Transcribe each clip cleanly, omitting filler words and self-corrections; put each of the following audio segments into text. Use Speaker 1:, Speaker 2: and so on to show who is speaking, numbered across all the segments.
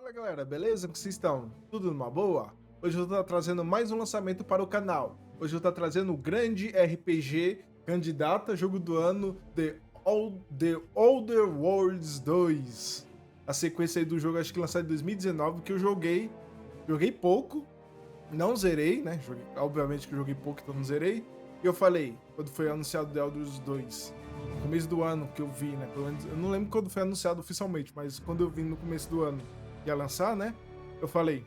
Speaker 1: Fala galera, beleza? Como vocês estão? Tudo numa boa? Hoje eu tô trazendo mais um lançamento para o canal. Hoje eu tô trazendo o grande RPG candidato a jogo do ano The Outer Worlds 2. A sequência aí do jogo, acho que lançado em 2019, que eu joguei pouco, não zerei, né? Obviamente que eu joguei pouco, então não zerei. E eu falei, quando foi anunciado The Outer Worlds 2, no começo do ano que eu vi, né? Pelo menos, eu não lembro quando foi anunciado oficialmente, mas quando eu vi no começo do ano que ia lançar, né? Eu falei,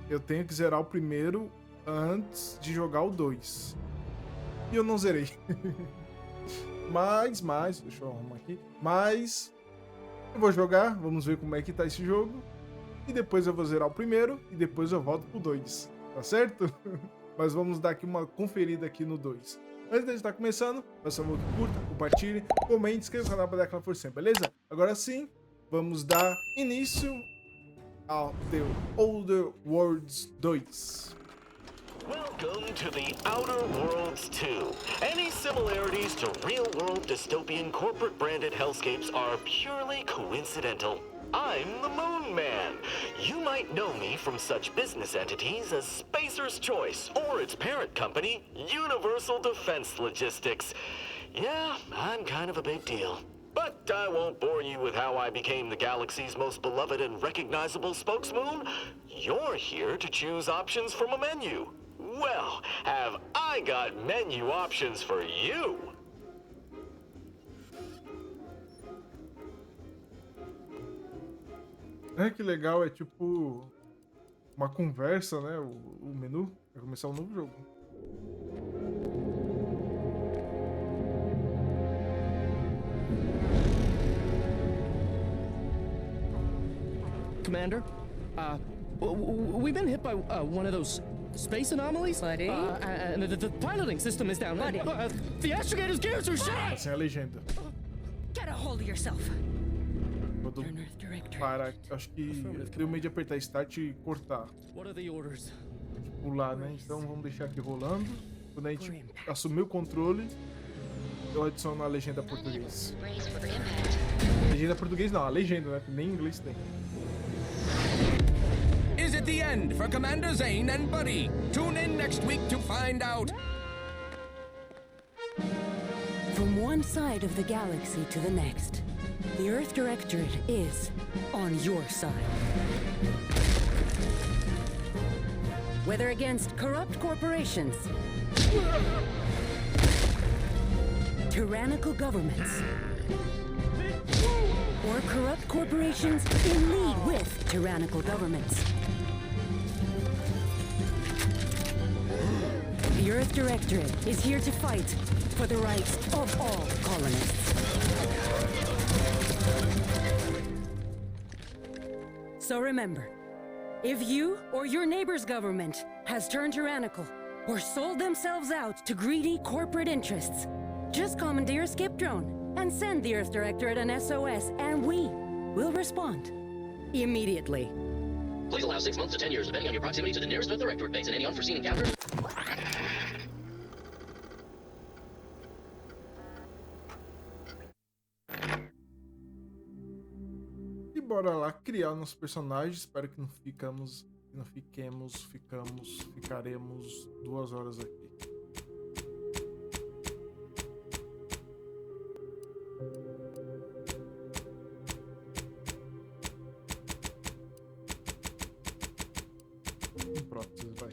Speaker 1: eu tenho que zerar o primeiro antes de jogar o 2. E eu não zerei. mas, deixa eu arrumar aqui. Mas eu vou jogar, vamos ver como é que tá esse jogo. E depois eu vou zerar o primeiro e depois eu volto pro 2. Tá certo? Mas vamos dar aqui uma conferida aqui no 2. Antes de estar começando, faça um curta, compartilhe, comente, inscreva no canal para dar aquela forcinha, beleza? Agora sim, vamos dar início ao The Outer Worlds 2.
Speaker 2: Welcome to the Outer Worlds 2. Any similarities to real-world dystopian corporate-branded hellscapes are purely coincidental. I'm the Moon Man. You might know me from such business entities as Spacer's Choice or its parent company, Universal Defense Logistics. Yeah, I'm kind of a big deal. But I won't bore you with how I became the galaxy's most beloved and recognizable spokesmoon. You're here to choose options from a menu. Well, have I got menu options for you?
Speaker 1: É que legal, é tipo uma conversa, né? O menu vai começar um novo jogo.
Speaker 3: Commander, we've been hit by one of those space anomalies.
Speaker 4: Buddy?
Speaker 3: And the piloting system is down.
Speaker 4: Buddy?
Speaker 3: The astrogator's gears are shot!
Speaker 1: Assim a legenda.
Speaker 4: Get a hold of yourself.
Speaker 1: Quando parar, acho que deu meio de apertar Start e cortar.
Speaker 3: What are the orders?
Speaker 1: Pular, né? Então vamos deixar aqui rolando. Quando a gente assumir o controle, eu adiciono a legenda português. Legenda português não, a legenda, né? Nem em inglês tem.
Speaker 5: Is it the end for Commander Zane and Buddy? Tune in next week to find out.
Speaker 6: From one side of the galaxy to the next, the Earth Directorate is on your side. Whether against corrupt corporations, tyrannical governments, or corrupt corporations in league with tyrannical governments, the Earth Directorate is here to fight for the rights of all colonists. So remember, if you or your neighbor's government has turned tyrannical or sold themselves out to greedy corporate interests, just commandeer a skip drone and send the Earth Directorate an SOS, and we will respond immediately.
Speaker 7: Please allow 6 months to 10 years, depending on your proximity to the nearest Earth Directorate base and any unforeseen encounters.
Speaker 1: E bora lá criar nossos personagens. Espero que ficaremos 2 horas aqui. Pronto, vai.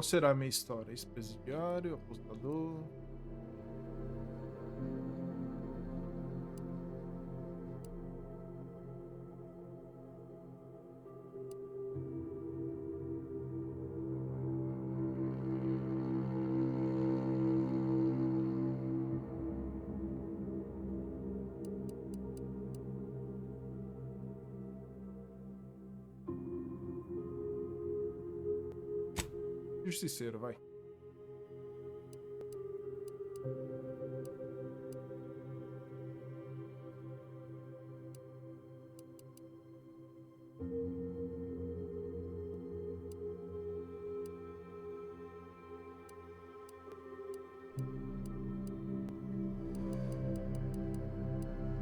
Speaker 1: Qual será a minha história? Ex-presidiário, apostador... Justiceiro, vai.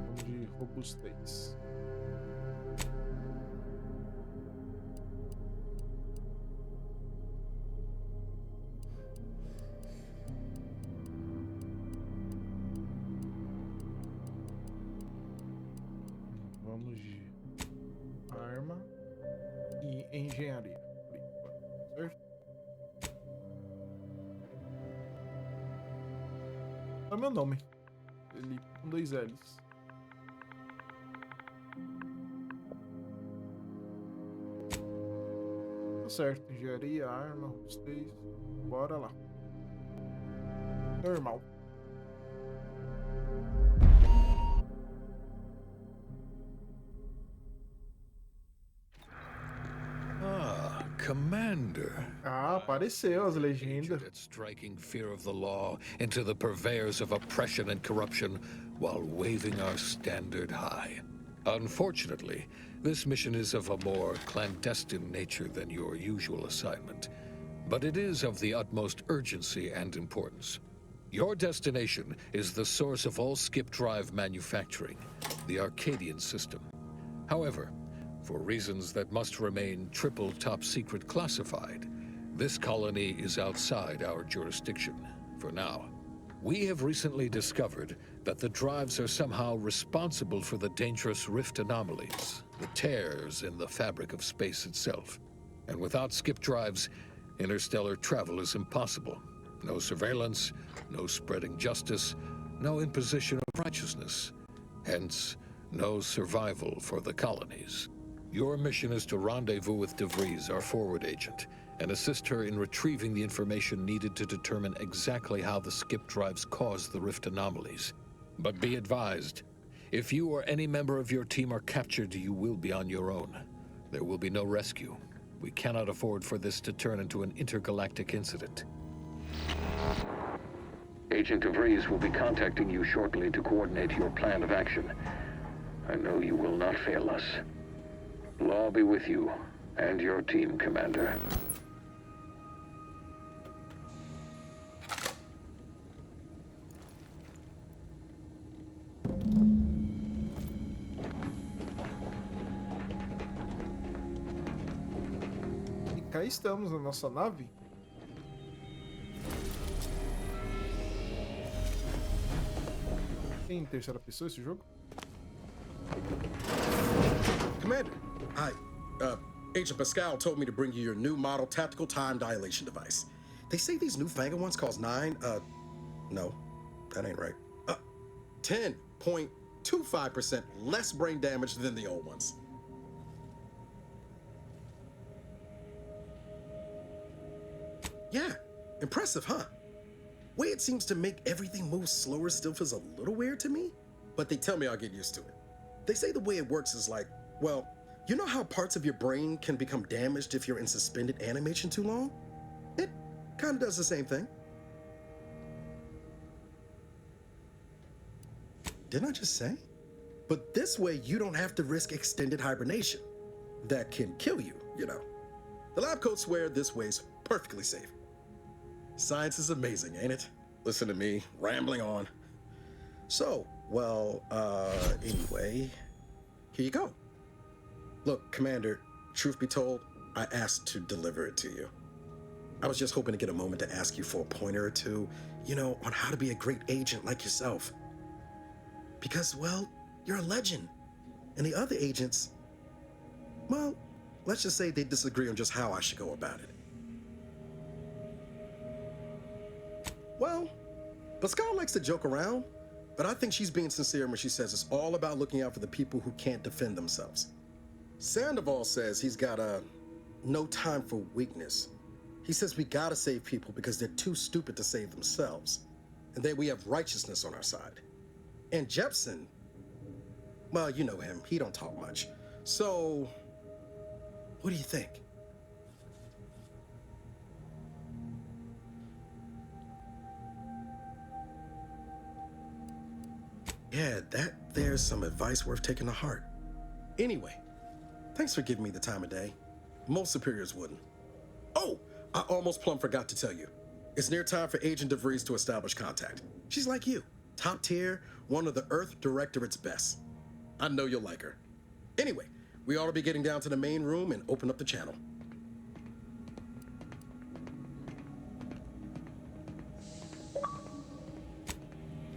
Speaker 1: Vamos de robustez. Vamos de arma e engenharia, certo? É meu nome, Fellipe com 2 L's. Tá certo, engenharia, arma, robustez, bora lá. Normal.
Speaker 8: Commander.
Speaker 1: Ah, apareceu as legendas.
Speaker 8: At striking fear of the law into the purveyors of oppression and corruption while waving our standard high. Unfortunately, this mission is of a more clandestine nature than your usual assignment, but it is of the utmost urgency and importance. Your destination is the source of all skip drive manufacturing, the Arcadian system. However, for reasons that must remain triple top secret classified, this colony is outside our jurisdiction for now. We have recently discovered that the drives are somehow responsible for the dangerous rift anomalies, the tears in the fabric of space itself. And without skip drives, interstellar travel is impossible. No surveillance, no spreading justice, no imposition of righteousness. Hence, no survival for the colonies. Your mission is to rendezvous with DeVries, our forward agent, and assist her in retrieving the information needed to determine exactly how the skip drives cause the rift anomalies. But be advised, if you or any member of your team are captured, you will be on your own. There will be no rescue. We cannot afford for this to turn into an intergalactic incident.
Speaker 9: Agent DeVries will be contacting you shortly to coordinate your plan of action. I know you will not fail us. Law be with you and your team, Commander.
Speaker 1: E cá estamos na nossa nave. Tem terceira pessoa esse jogo?
Speaker 10: Commander, Agent Pascal told me to bring you your new model tactical time dilation device. They say these newfangled ones cost no, that ain't right. 10.25% less brain damage than the old ones. Yeah, impressive, huh? Way it seems to make everything move slower still feels a little weird to me, but they tell me I'll get used to it. They say the way it works is like, well, you know how parts of your brain can become damaged if you're in suspended animation too long? It kind of does the same thing. Didn't I just say? But this way you don't have to risk extended hibernation. That can kill you, you know. The lab coats swear this way's perfectly safe. Science is amazing, ain't it? Listen to me, rambling on. So, well, anyway, here you go. Look, Commander, truth be told, I asked to deliver it to you. I was just hoping to get a moment to ask you for a pointer or two, you know, on how to be a great agent like yourself. Because, well, you're a legend. And the other agents, well, let's just say they disagree on just how I should go about it. Well, Pascal likes to joke around, but I think she's being sincere when she says it's all about looking out for the people who can't defend themselves. Sandoval says he's got no time for weakness. He says we gotta save people because they're too stupid to save themselves. And then we have righteousness on our side. And Jepson, well, you know him, he don't talk much. So, what do you think? Yeah, there's some advice worth taking to heart. Anyway, thanks for giving me the time of day. Most superiors wouldn't. Oh, I almost plumb forgot to tell you. It's near time for Agent DeVries to establish contact. She's like you, top tier, one of the Earth Directorate's best. I know you'll like her. Anyway, we ought to be getting down to the main room and open up the channel.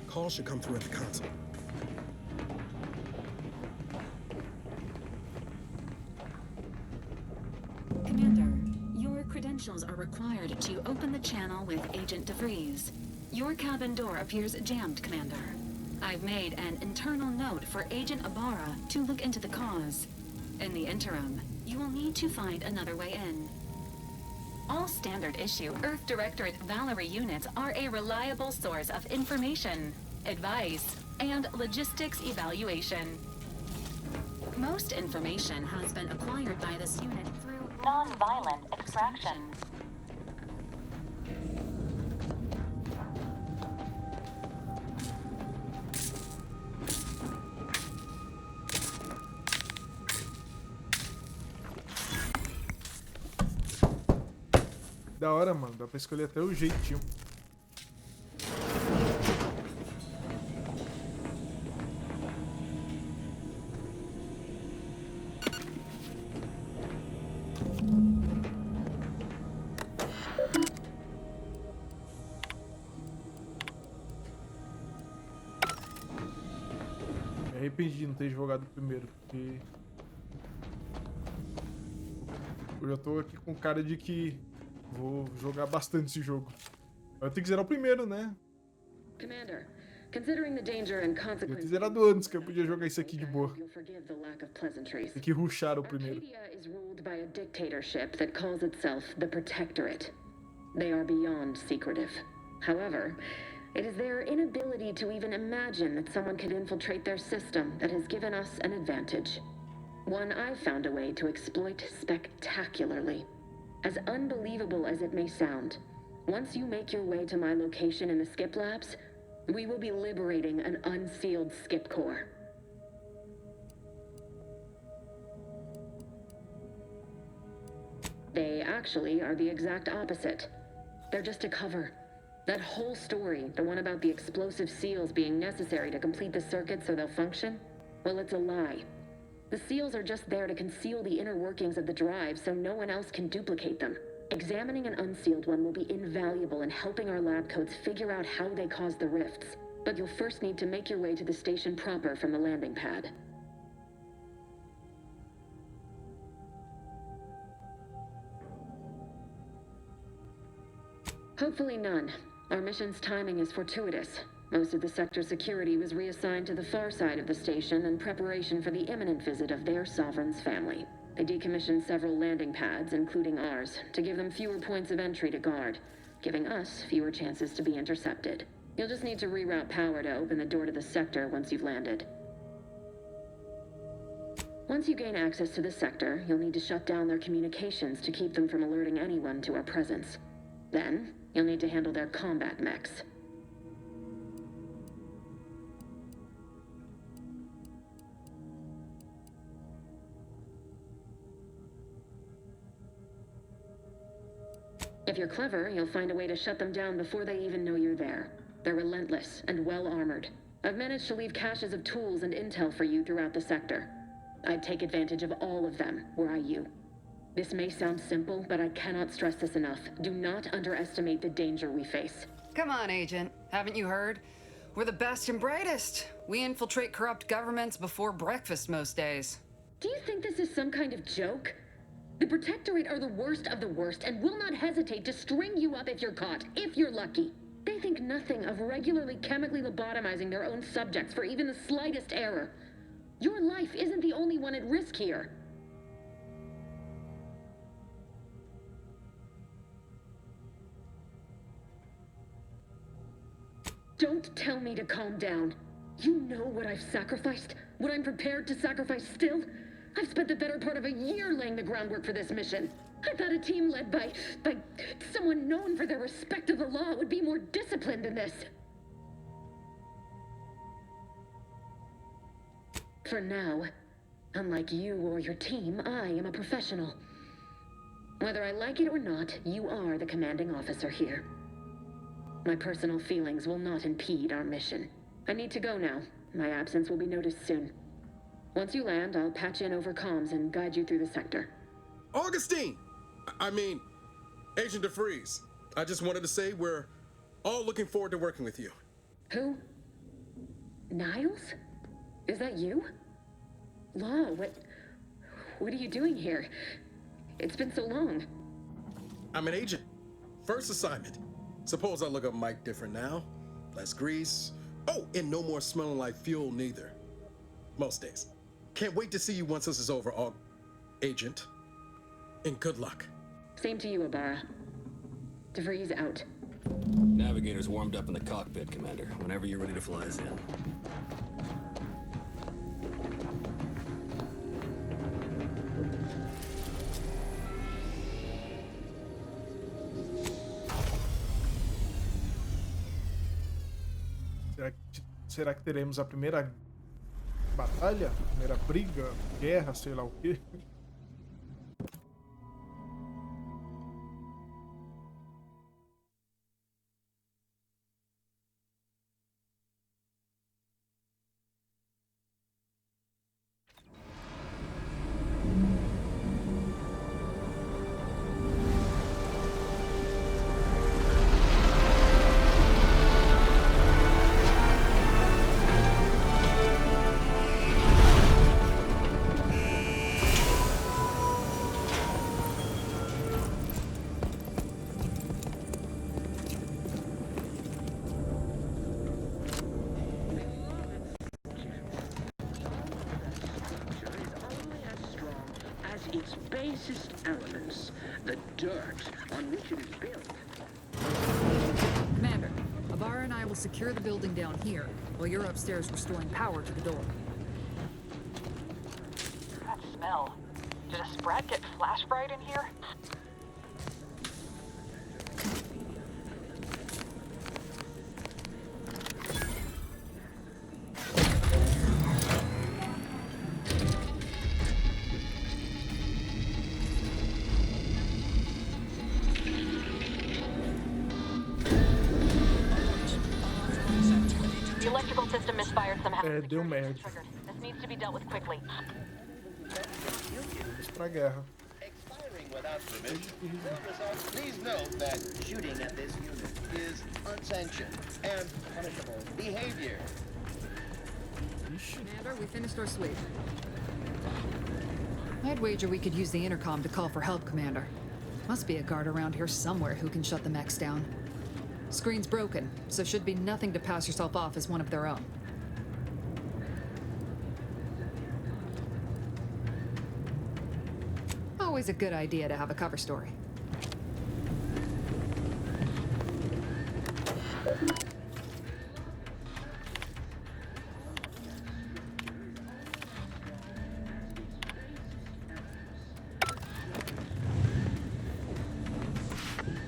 Speaker 10: Call should come through at the console.
Speaker 11: Commander, your credentials are required to open the channel with Agent DeVries. Your cabin door appears jammed, Commander. I've made an internal note for Agent Ibarra to look into the cause. In the interim, you will need to find another way in. All standard issue Earth Directorate Valerie units are a reliable source of information, advice, and logistics evaluation. Most information has been acquired by this unit through non-violent extraction.
Speaker 1: Da hora, mano. Dá pra escolher até o jeitinho. Me arrependi de não ter jogado primeiro, porque eu já tô aqui com cara de que vou jogar bastante esse jogo. Eu tenho que zerar o primeiro, né?
Speaker 11: Commander, considering the danger and
Speaker 1: Eu tinha
Speaker 11: consequences,
Speaker 1: zerado antes, que eu podia jogar isso aqui de boa.
Speaker 11: you'll forgive the lack of pleasantries.
Speaker 1: Tem que rushar o primeiro.
Speaker 11: Arcadia is ruled by a dictatorship that calls itself the Protectorate. They are beyond secretive. However, it is their inability to even imagine that someone could infiltrate their system that has given us an advantage. One I've found a way to exploit spectacularly. As unbelievable as it may sound, once you make your way to my location in the skip labs, we will be liberating an unsealed skip core. They actually are the exact opposite. They're just a cover. That whole story, the one about the explosive seals being necessary to complete the circuit so they'll function, well, it's a lie. The seals are just there to conceal the inner workings of the drive so no one else can duplicate them. Examining an unsealed one will be invaluable in helping our lab coats figure out how they cause the rifts. But you'll first need to make your way to the station proper from the landing pad. Hopefully none. Our mission's timing is fortuitous. Most of the sector security was reassigned to the far side of the station in preparation for the imminent visit of their sovereign's family. They decommissioned several landing pads, including ours, to give them fewer points of entry to guard, giving us fewer chances to be intercepted. You'll just need to reroute power to open the door to the sector once you've landed. Once you gain access to the sector, you'll need to shut down their communications to keep them from alerting anyone to our presence. Then, you'll need to handle their combat mechs. If you're clever, you'll find a way to shut them down before they even know you're there. They're relentless and well-armored. I've managed to leave caches of tools and intel for you throughout the sector. I'd take advantage of all of them, were I you. This may sound simple, but I cannot stress this enough. Do not underestimate the danger we face.
Speaker 12: Come on, Agent. Haven't you heard? We're the best and brightest. We infiltrate corrupt governments before breakfast most days.
Speaker 11: Do you think this is some kind of joke? The Protectorate are the worst of the worst and will not hesitate to string you up if you're caught, if you're lucky.
Speaker 13: They think nothing of regularly chemically lobotomizing their own subjects for even the slightest error. Your life isn't the only one at risk here. Don't tell me to calm down. You know what I've sacrificed? What I'm prepared to sacrifice still? I've spent the better part of a year laying the groundwork for this mission. I thought a team led by someone known for their respect of the law would be more disciplined than this. For now, unlike you or your team, I am a professional. Whether I like it or not, you are the commanding officer here. My personal feelings will not impede our mission. I need to go now. My absence will be noticed soon. Once you land, I'll patch in over comms and guide you through the sector.
Speaker 10: Augustine! Agent DeFreeze. I just wanted to say we're all looking forward to working with you.
Speaker 13: Who? Niles? Is that you? Law, what are you doing here? It's been so long.
Speaker 10: I'm an agent. First assignment. Suppose I look up Mike different now. Less grease. Oh, and no more smelling like fuel neither. Most days. Can't wait to see you once this is over, Agent. And good luck.
Speaker 13: Same to you, Ibarra. DeVries out.
Speaker 14: Navigator's warmed up in the cockpit, Commander. Whenever you're ready to fly us in.
Speaker 1: Será que teremos a primeira batalha? Primeira briga? Guerra? Sei lá o quê?
Speaker 15: Its basest elements, the dirt on which it is built.
Speaker 12: Commander, Ibarra and I will secure the building down here, while you're upstairs restoring power to the door.
Speaker 16: That smell. Did a sprat get flash fried in here?
Speaker 1: Deu merda.
Speaker 16: This needs to be dealt with quickly.
Speaker 1: Vamos pra guerra.
Speaker 17: Expiring without permission will result. Please note that shooting at this unit is unsanctioned and punishable behavior.
Speaker 12: Commander, we finished our sweep. I'd wager we could use the intercom to call for help, Commander. Must be a guard around here somewhere who can shut the mechs down. Screen's broken, so should be nothing to pass yourself off as one of their own. Always a good idea to have a cover story.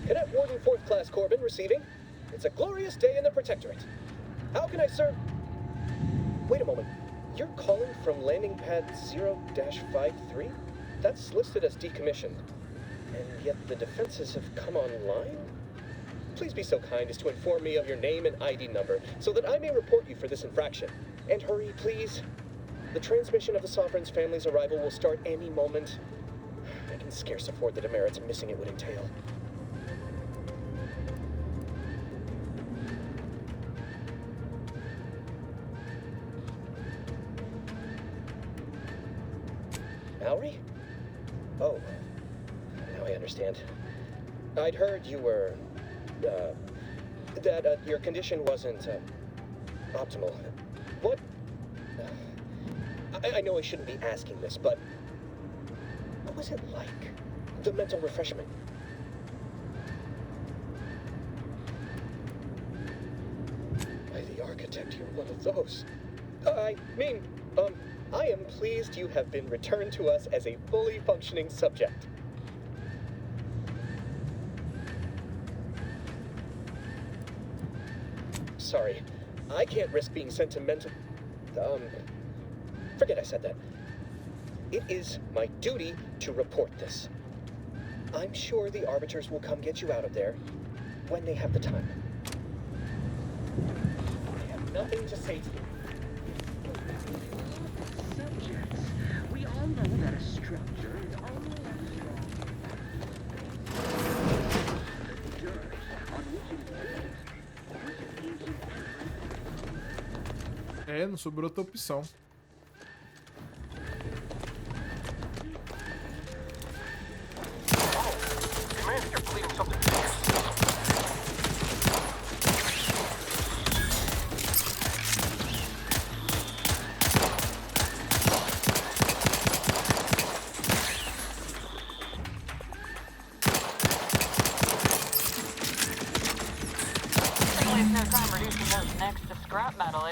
Speaker 18: Cadet Warden 4th Class Corbin receiving. It's a glorious day in the Protectorate. How can I serve? Wait a moment. You're calling from landing pad 0-53? That's listed as decommissioned. And yet the defenses have come online? Please be so kind as to inform me of your name and ID number so that I may report you for this infraction. And hurry, please. The transmission of the Sovereign's family's arrival will start any moment. I can scarce afford the demerits missing it would entail. Mallory? Oh, now I understand. I'd heard you were, that your condition wasn't optimal. What? I know I shouldn't be asking this, but what was it like? The mental refreshment. By the architect, you're one of those. I mean, I am pleased you have been returned to us as a fully functioning subject. Sorry, I can't risk being sent to mental... Forget I said that. It is my duty to report this. I'm sure the Arbiters will come get you out of there when they have the time. I have nothing to say to you.
Speaker 15: Subjects. We all know that a structure is only as strong as the dirt on which it is built.
Speaker 1: É, não sobrou outra opção.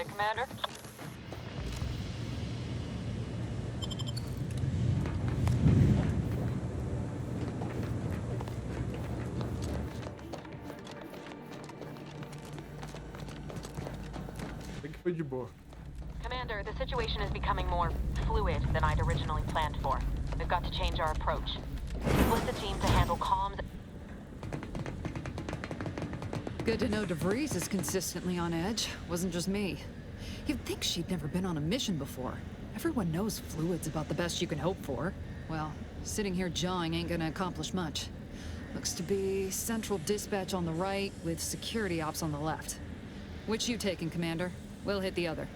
Speaker 16: Commander?
Speaker 1: Foi de boa.
Speaker 16: Commander, the situation is becoming more fluid than I'd originally planned for. We've got to change our approach. Split the team to handle comms.
Speaker 12: Good to know DeVries is consistently on edge. Wasn't just me. You'd think she'd never been on a mission before. Everyone knows fluid's about the best you can hope for. Well, sitting here jawing ain't gonna accomplish much. Looks to be central dispatch on the right with security ops on the left. Which you taking, Commander? We'll hit the other.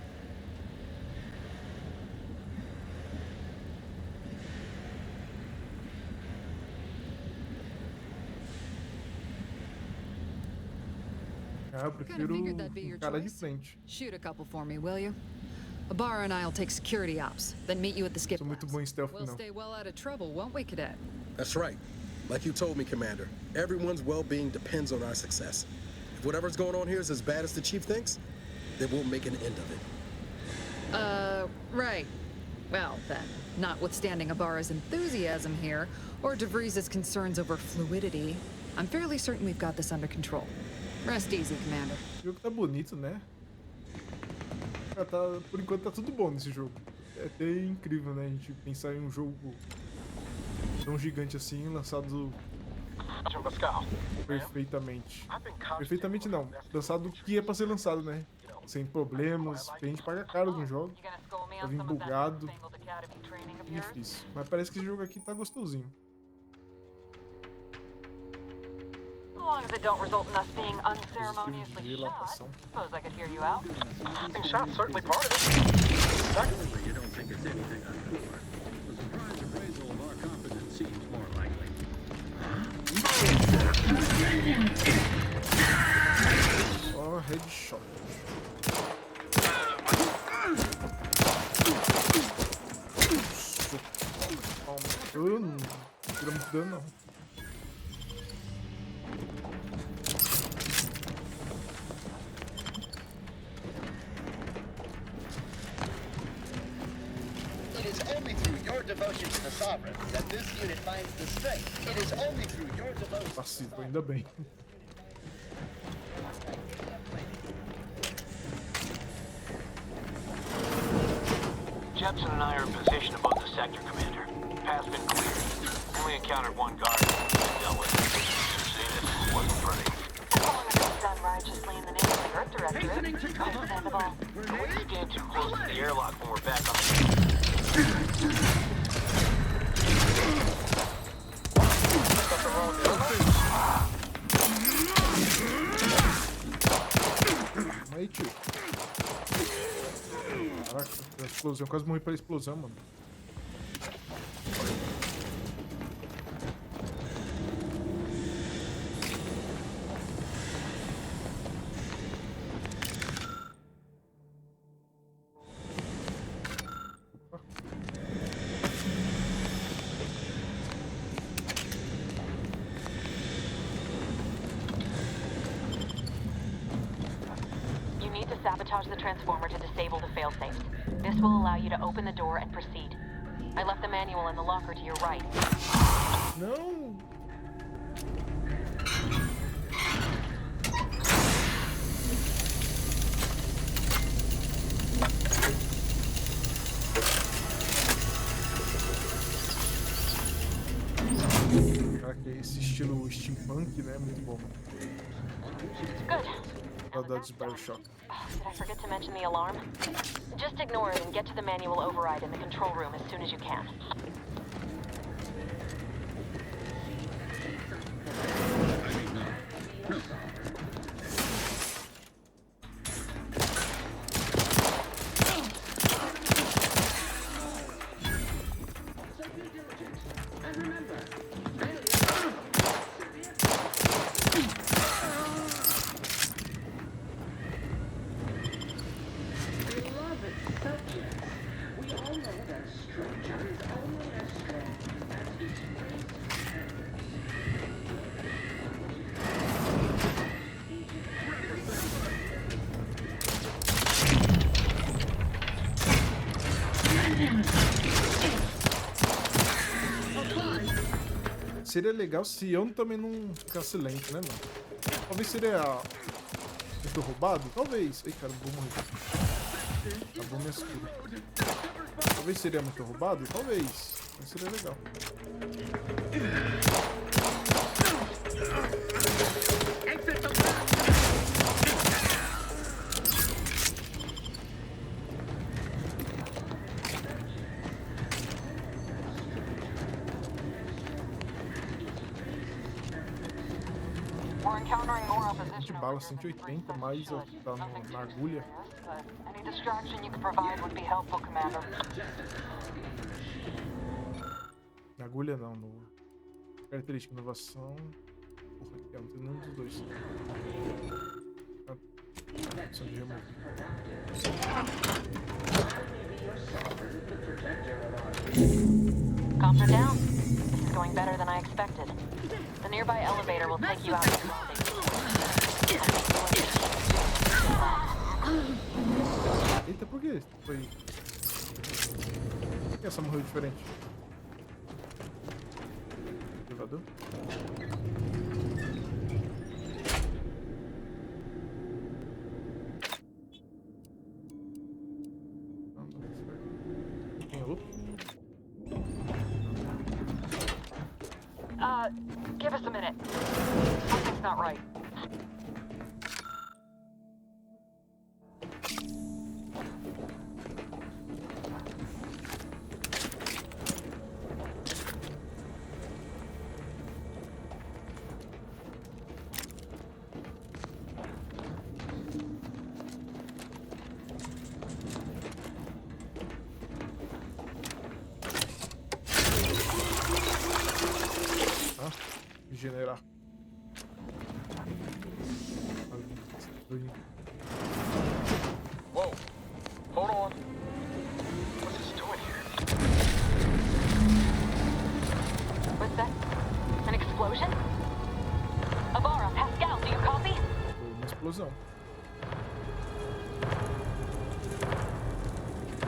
Speaker 1: Eu prefiro cara de frente.
Speaker 12: Shoot a couple for me, will you? Ibarra and I'll take security ops, then meet you at the skip labs.
Speaker 1: Muito bom em stealth,
Speaker 12: We'll stay well out of trouble, won't we, Cadet?
Speaker 10: That's right. Like you told me, Commander, everyone's well-being depends on our success. If whatever's going on here is as bad as the Chief thinks, then we'll make an end of it.
Speaker 12: Right. Well, then, notwithstanding Ibarra's enthusiasm here, or DeVries' concerns over fluidity, I'm fairly certain we've got this under control. Rest easy, Commander.
Speaker 1: O jogo tá bonito, né? Por enquanto tá tudo bom nesse jogo. É até incrível, né? A gente pensar em um jogo tão gigante assim, lançado perfeitamente. Perfeitamente não. Lançado o que é pra ser lançado, né? Sem problemas. A gente paga caro nos jogos. Tá vindo bugado. Difícil. Mas parece que esse jogo aqui tá gostosinho.
Speaker 16: As long as it don't result in us being unceremoniously shot, suppose I could hear you out.
Speaker 17: Being shot certainly part of it.
Speaker 14: Secondly, you don't think it's anything untoward. The surprise appraisal of our competence seems more likely.
Speaker 1: Ó, headshot. Não tira muito dano, não.
Speaker 17: Devotion to the Sovereign that this unit finds the strength. It is only through your devotion.
Speaker 1: Passivo, ainda bem.
Speaker 19: Jepson and I are in position above the sector, Commander. Path's been cleared. Only encountered one guard and dealt with it. Zenith wasn't pretty.
Speaker 16: As long as it's done righteously in the name of the Earth Directorate, understandable.
Speaker 19: Don't stand too close to the airlock when we're back on the...
Speaker 1: Aí, tio. Caraca, a explosão. Quase morri pela explosão, mano.
Speaker 16: sabotage the transformer to disable the failsafes. This will allow you to open the door and proceed. I left the manual in the locker to your right.
Speaker 1: No. Cara, que esse estilo steampunk, né? Muito bom.
Speaker 16: Good.
Speaker 1: Saudades de Bioshock.
Speaker 16: Did I forget to mention the alarm? Just ignore it and get to the manual override in the control room as soon as you can.
Speaker 1: Seria legal se eu também não ficasse lento, né, mano? Talvez seria muito roubado? Talvez. Ai, cara, vou morrer. Acabou minha escura. Talvez seria muito roubado? Talvez. Mas seria legal. De bala 180, mais tá na agulha.
Speaker 16: Any distraction you could provide would be helpful, Commander.
Speaker 1: Na agulha não, no característica inovação. Porra, aqui não tem nenhum dos dois. Opção de remover.
Speaker 16: Comps are down. This is going better than I expected. The nearby elevator will take you out of the building.
Speaker 1: Eita, por que foi? Por que essa morreu diferente? Elevador? Tem outro?
Speaker 16: Give us a minute. Something's not right.
Speaker 1: Generar.
Speaker 19: Whoa, hold on. What's this doing here?
Speaker 16: What's that? An explosion? Avara, Pascal, do you copy?
Speaker 1: Foi uma explosão.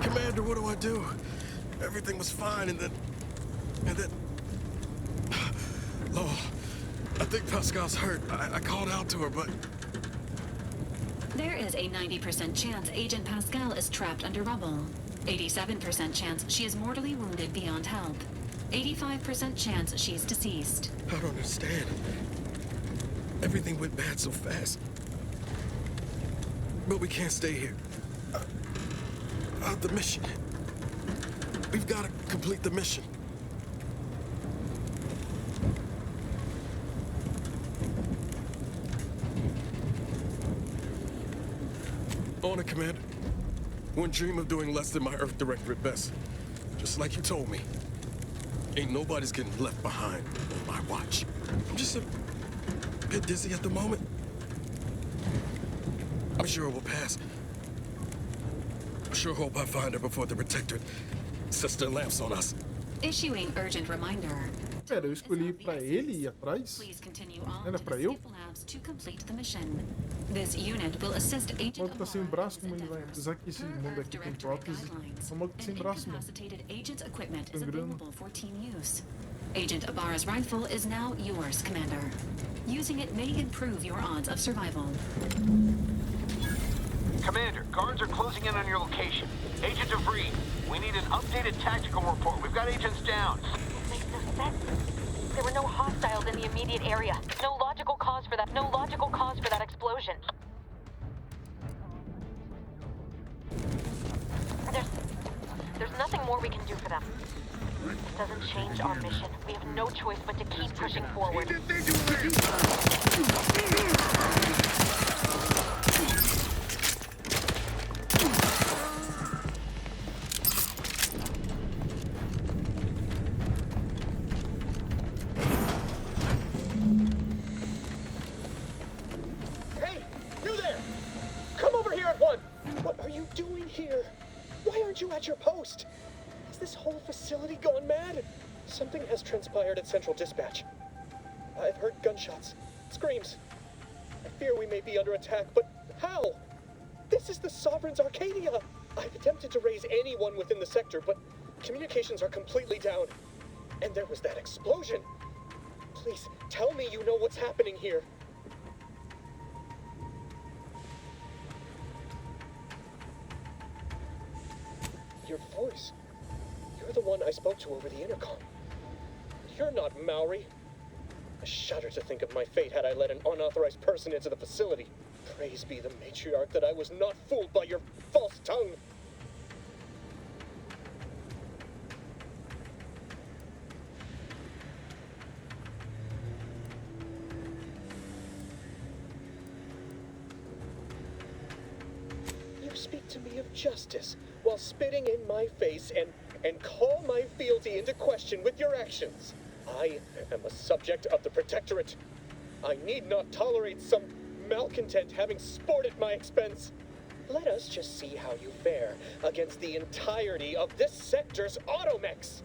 Speaker 10: Commander, what do I do? Everything was fine, and then... Oh, I think Pascal's hurt. I called out to her, but...
Speaker 11: There is a 90% chance Agent Pascal is trapped under rubble. 87% chance she is mortally wounded beyond help. 85% chance she's deceased.
Speaker 10: I don't understand. Everything went bad so fast. But we can't stay here. The mission. We've got to complete the mission. On it, Commander. Wouldn't dream of doing less than my Earth Director at best. Just like you told me. Ain't nobody's getting left behind on my watch. I'm just a bit dizzy at the moment. I'm sure it will pass. I sure hope I find her before the Protectorate sets their lamps on us.
Speaker 11: Issuing urgent reminder.
Speaker 1: Pera, eu escolhi pra ele ir atrás? Era pra eu? O maluco tá sem braço, como ele vai? Apesar que esse mundo aqui tem prótese. O maluco tá sem braço, mano. Sangrando.
Speaker 11: Agent Ibarra's rifle is now yours, Commander. Using it may improve your odds of survival.
Speaker 19: Commander, guards are closing in on your location. Agent DeVries, we need an updated tactical report. We've got agents down.
Speaker 16: This makes no sense. There were no hostiles in the immediate area. No logical cause for that. No logical cause for that explosion. There's nothing more we can do for them. It doesn't change our mission. We have no choice but to keep pushing forward.
Speaker 18: Hey, you there! Come over here at once! What are you doing here? Why aren't you at your post? Has this whole facility gone mad? Something has transpired at Central Dispatch. I've heard gunshots, screams. I fear we may be under attack, but how? This is the Sovereign's Arcadia! I've attempted to raise anyone within the sector, but communications are completely down. And there was that explosion. Please, tell me you know what's happening here. Your voice. You're the one I spoke to over the intercom. You're not Maori. I shudder to think of my fate had I let an unauthorized person into the facility. Praise be the matriarch that I was not fooled by your false tongue. You speak to me of justice while spitting in my face and call my fealty into question with your actions. I am a subject of the Protectorate. I need not tolerate some malcontent having sport at my expense. Let us just see how you fare against the entirety of this sector's automechs.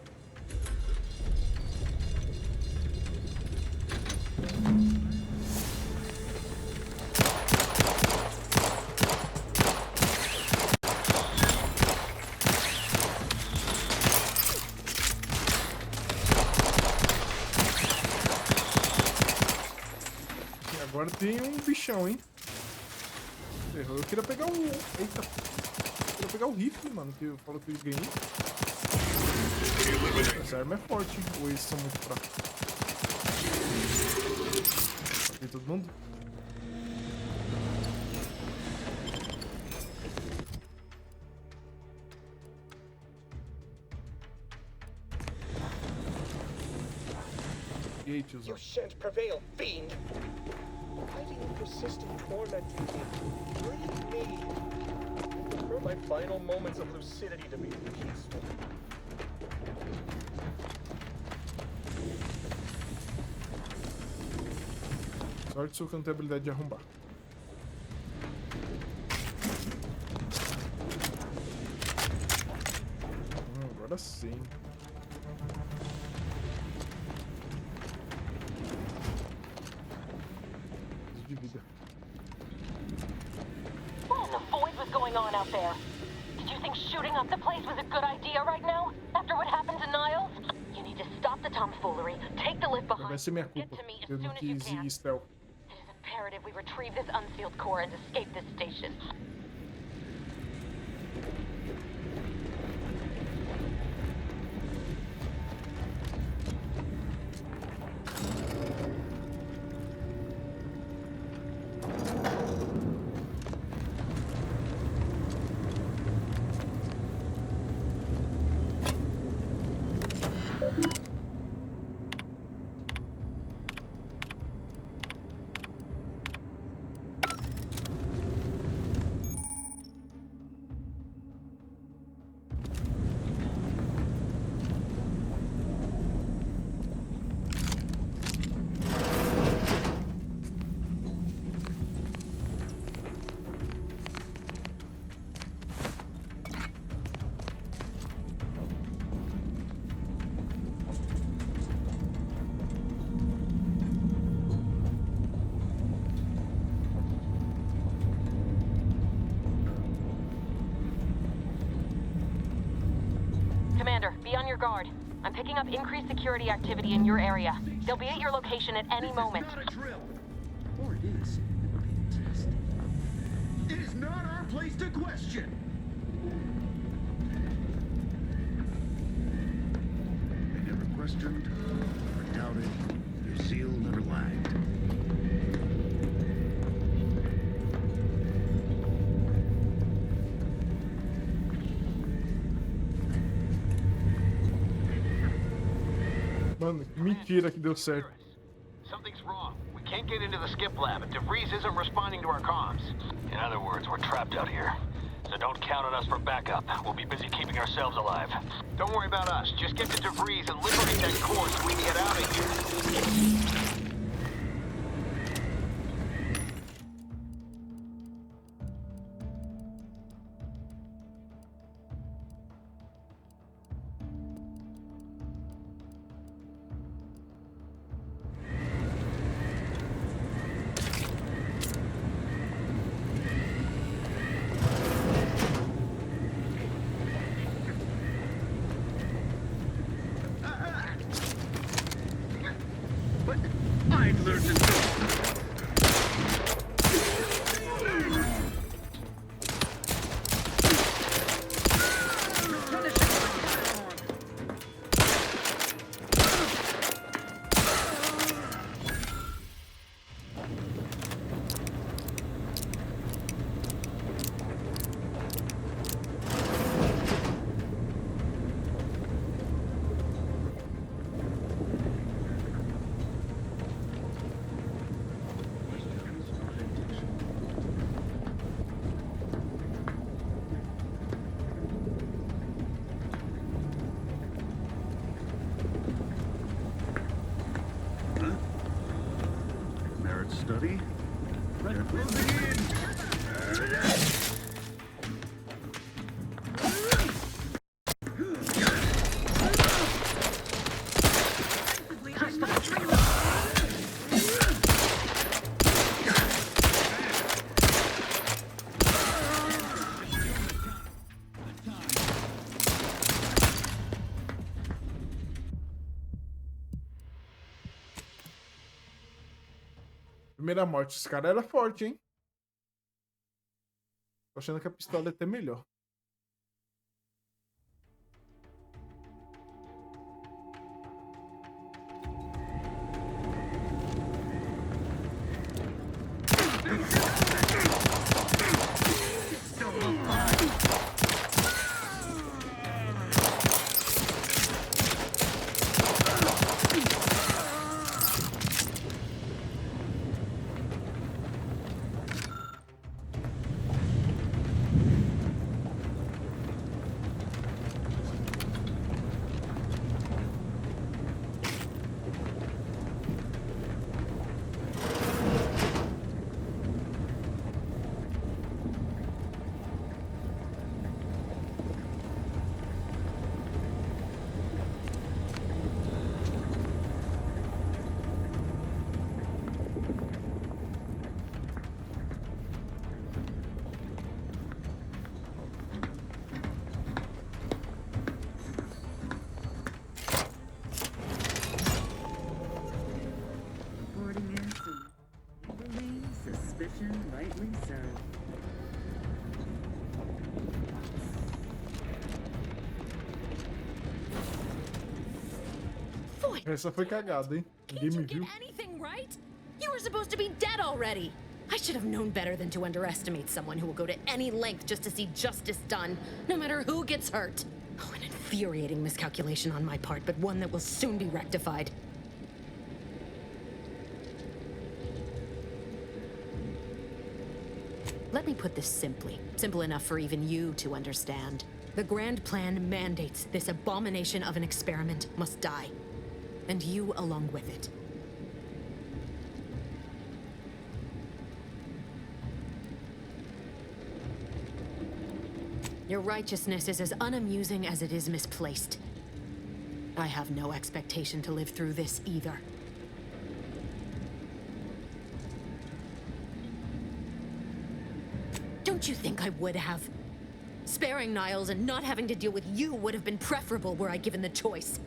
Speaker 1: Agora tem um bichão, hein? Errou. Eu queria pegar o... Eita. Eu queria pegar o rifle, mano, que eu falo que eu ganhei. Essa arma é forte, ou eles são muito fracos? Matei todo mundo? E aí, tiozão?
Speaker 18: You shan't prevail, fiend! Fighting and persistent torment breathe me. I prefer my final moments of lucidity to be peaceful.
Speaker 1: Sorte sua que eu não tenho habilidade de arrombar. Agora sim. De vida.
Speaker 16: What in the void was going on out there? Did you think shooting up the place was a good idea right now? After what happened to Niles? You need to stop the tomfoolery, take the lift behind,
Speaker 1: Vai ser minha culpa. Eu não quis ir stealth.
Speaker 16: It is imperative we retrieve this unsealed core and escape this station. Commander, be on your guard. I'm picking up increased security activity in your area. They'll be at your location at any moment.
Speaker 14: Not a drill. Or it is. It is not our place to question. They never questioned, never doubted. Your zeal never lagged.
Speaker 1: Mano, que mentira que deu certo.
Speaker 19: Something's wrong. We can't get into the skip lab, and DeVries isn't responding to our comms. In other words, we're trapped out here. So don't count on us for backup. We'll be busy keeping ourselves alive. Don't worry about us. Just get to DeVries and liberate that core so we can get out of here.
Speaker 14: I'd learn to study. Let's begin.
Speaker 1: Primeira morte. Esse cara era forte, hein? Tô achando que a pistola é até melhor.
Speaker 20: Rightly so.
Speaker 1: Essa foi cagada, hein? Ninguém me viu.
Speaker 4: Anything right? You were supposed to be dead already. I should have known better than to underestimate someone who will go to any length just to see justice done, no matter who gets hurt. Oh, an infuriating miscalculation on my part, but one that will soon be rectified. Let me put this simply. Simple enough for even you to understand. The grand plan mandates this abomination of an experiment must die. And you along with it. Your righteousness is as unamusing as it is misplaced. I have no expectation to live through this either. Don't you think I would have? Sparing Niles and not having to deal with you would have been preferable were I given the choice.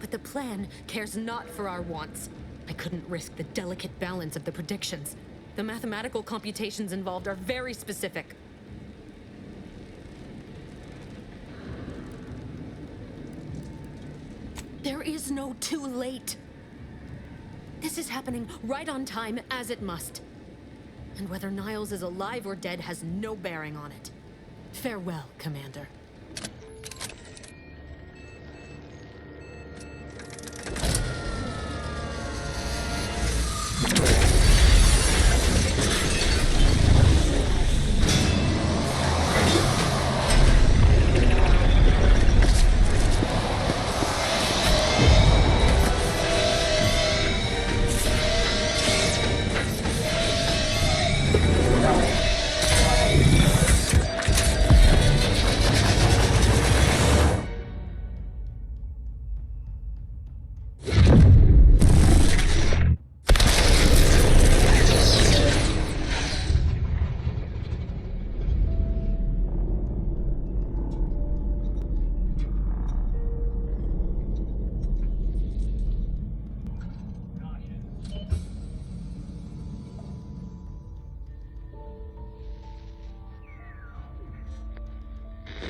Speaker 4: But the plan cares not for our wants. I couldn't risk the delicate balance of the predictions. The mathematical computations involved are very specific. There is no too late. This is happening right on time, as it must. And whether Niles is alive or dead has no bearing on it. Farewell, Commander.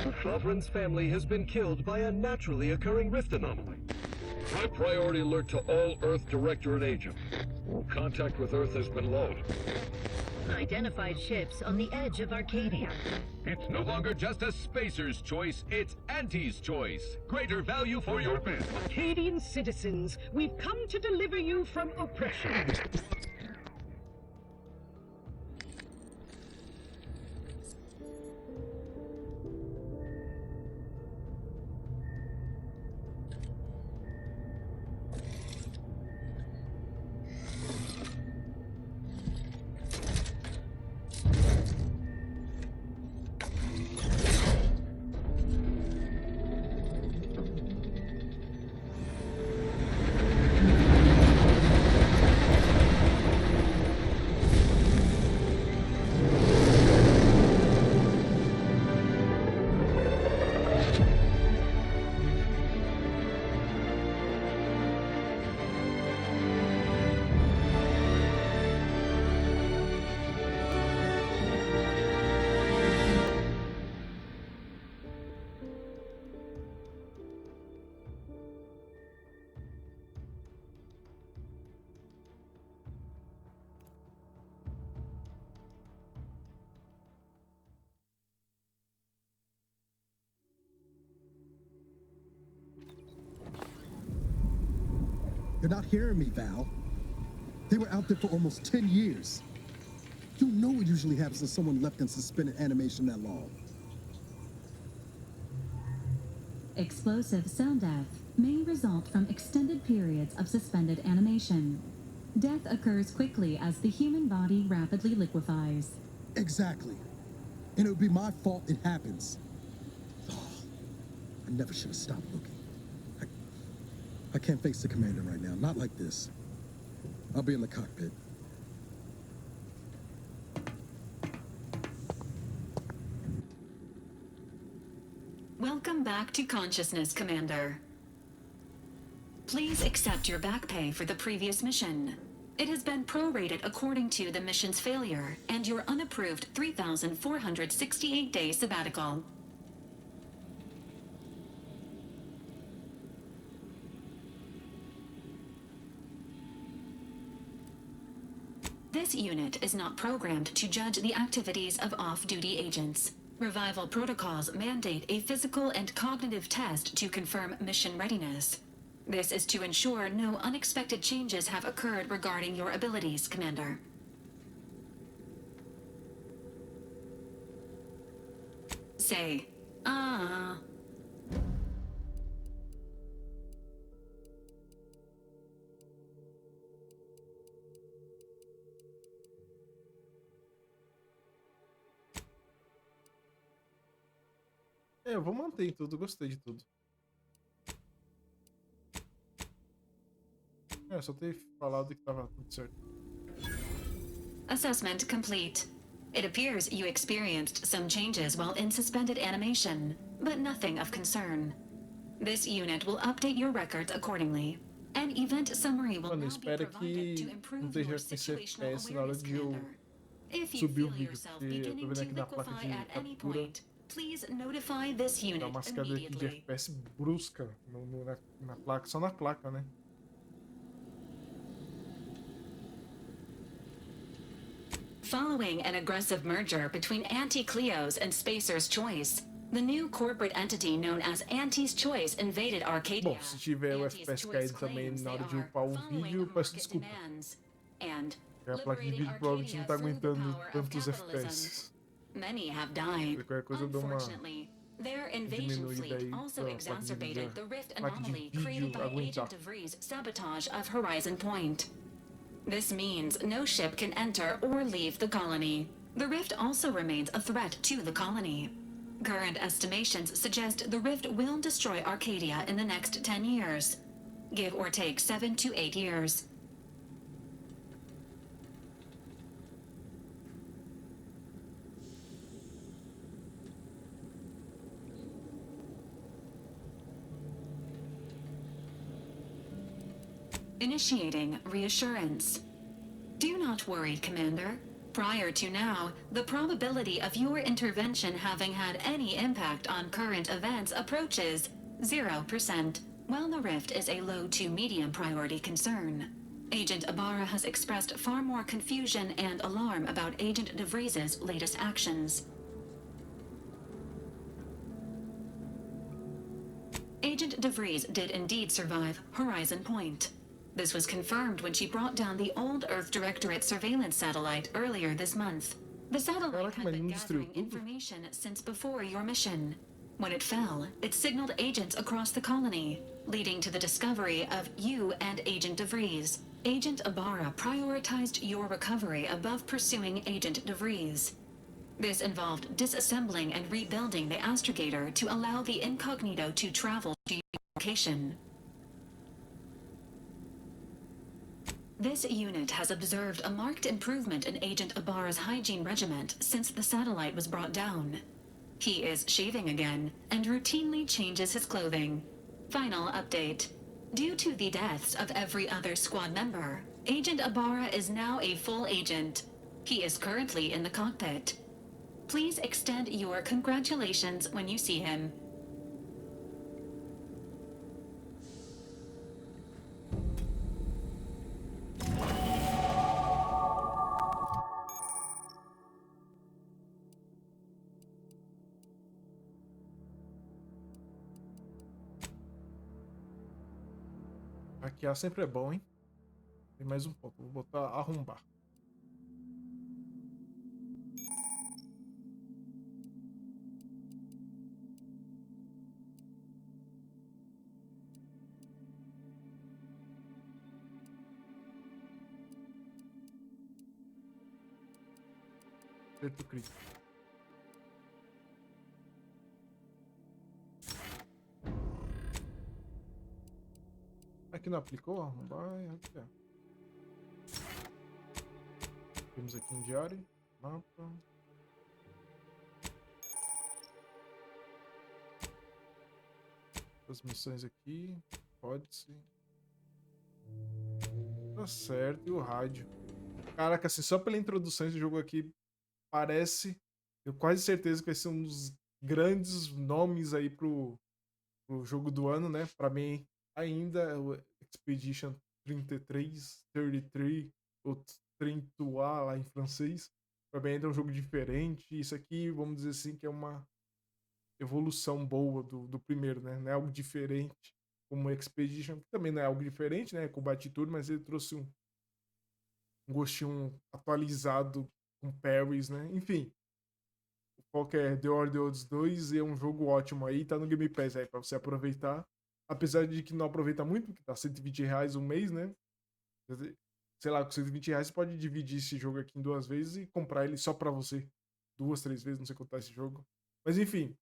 Speaker 21: The Sovereign's family has been killed by a naturally occurring rift anomaly.
Speaker 8: High priority alert to all Earth Directorate agents. Contact with Earth has been low.
Speaker 22: Identified ships on the edge of Arcadia.
Speaker 5: It's no longer just a spacer's choice, it's Auntie's choice. Greater value for your bid.
Speaker 22: Arcadian citizens, we've come to deliver you from oppression.
Speaker 10: You're not hearing me, Val. They were out there for almost 10 years. You know what usually happens when someone left in suspended animation that long.
Speaker 11: Explosive cell death may result from extended periods of suspended animation. Death occurs quickly as the human body rapidly liquefies.
Speaker 10: Exactly. And it would be my fault it happens. Oh, I never should have stopped looking. I can't face the commander right now, not like this. I'll be in the cockpit.
Speaker 11: Welcome back to consciousness, Commander. Please accept your back pay for the previous mission. It has been prorated according to the mission's failure and your unapproved 3,468-day sabbatical. This unit is not programmed to judge the activities of off-duty agents. Revival protocols mandate a physical and cognitive test to confirm mission readiness. This is to ensure no unexpected changes have occurred regarding your abilities, Commander. Say,
Speaker 1: Eu vou manter tudo, gostei de tudo. Só ter falado que tava tudo certo.
Speaker 11: Assessment complete. It appears you experienced some changes while in suspended animation, but nothing of concern. This unit will update your records accordingly. An event summary will now be provided to improve your situational awareness, Commander. If you feel yourself beginning to liquefy at any point, please notify this unit immediately.
Speaker 1: FPS brusca na placa, só na placa, né?
Speaker 11: Following an aggressive merger between Anti-Cleo's and Spacer's Choice, the new corporate entity known as Anti's Choice invaded Arcadia.
Speaker 1: Bom, se tiver o FPS caído também na hora de upar o vídeo, peço desculpa. A placa de vídeo provavelmente não tá aguentando tantos FPS.
Speaker 11: Many have died.
Speaker 1: Qualquer coisa eu dou uma
Speaker 11: Their invasion fleet also exacerbated the rift anomaly created by Agent DeVries' sabotage of Horizon Point. This means no ship can enter or leave the colony. The rift also remains a threat to the colony. Current estimations suggest the rift will destroy Arcadia in the next 10 years. Give or take 7 to 8 years. Initiating reassurance. Do not worry, Commander. Prior to now, the probability of your intervention having had any impact on current events approaches 0%, while the rift is a low to medium priority concern. Agent Ibarra has expressed far more confusion and alarm about Agent DeVries' latest actions. Agent DeVries did indeed survive Horizon Point. This was confirmed when she brought down the old Earth Directorate surveillance satellite earlier this month. The satellite had been gathering information since before your mission. When it fell, it signaled agents across the colony, leading to the discovery of you and Agent DeVries. Agent Ibarra prioritized your recovery above pursuing Agent DeVries. This involved disassembling and rebuilding the astrogator to allow the incognito to travel to your location. This unit has observed a marked improvement in Agent Ibarra's hygiene regimen since the satellite was brought down. He is shaving again and routinely changes his clothing. Final update. Due to the deaths of every other squad member, Agent Ibarra is now a full agent. He is currently in the cockpit. Please extend your congratulations when you see him.
Speaker 1: Hackear sempre é bom, hein? Tem mais um pouco. Vou botar arrombar. Acerto crítico. Aqui não aplicou? Vai aqui, ó. Temos aqui um diário, mapa. As missões aqui, pode-se. Tá certo, e o rádio. Caraca, assim, só pela introdução esse jogo aqui parece, eu quase certeza que vai ser um dos grandes nomes aí pro jogo do ano, né? Pra mim, ainda o Expedition 33, ou 30A lá em francês. Pra mim ainda é um jogo diferente. Isso aqui, vamos dizer assim, que é uma evolução boa do primeiro, né? Não é algo diferente como o Expedition, que também não é algo diferente, né? Combate tudo, mas ele trouxe um gostinho atualizado com parries, né? Enfim. O foco é The Order 2 e é um jogo ótimo aí. Tá no Game Pass aí pra você aproveitar. Apesar de que não aproveita muito, porque tá R$120 um mês, né? Sei lá, com R$120 você pode dividir esse jogo aqui em 2 vezes e comprar ele só pra você. 2, 3 vezes, não sei quanto tá esse jogo. Mas enfim,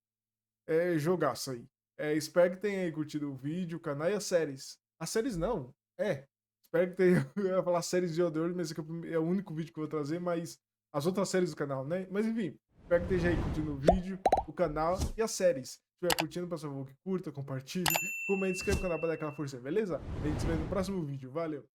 Speaker 1: é jogaço aí. Espero que tenha aí curtido o vídeo, o canal e as séries. As séries não, espero que tenha... Eu ia falar séries de Order, mas esse aqui é o único vídeo que eu vou trazer, mas as outras séries do canal, né? Mas enfim, espero que esteja aí curtindo o vídeo, o canal e as séries. Se estiver curtindo, por favor, que curta, compartilhe, comente, inscreva no canal para dar aquela força, beleza? A gente se vê no próximo vídeo, valeu!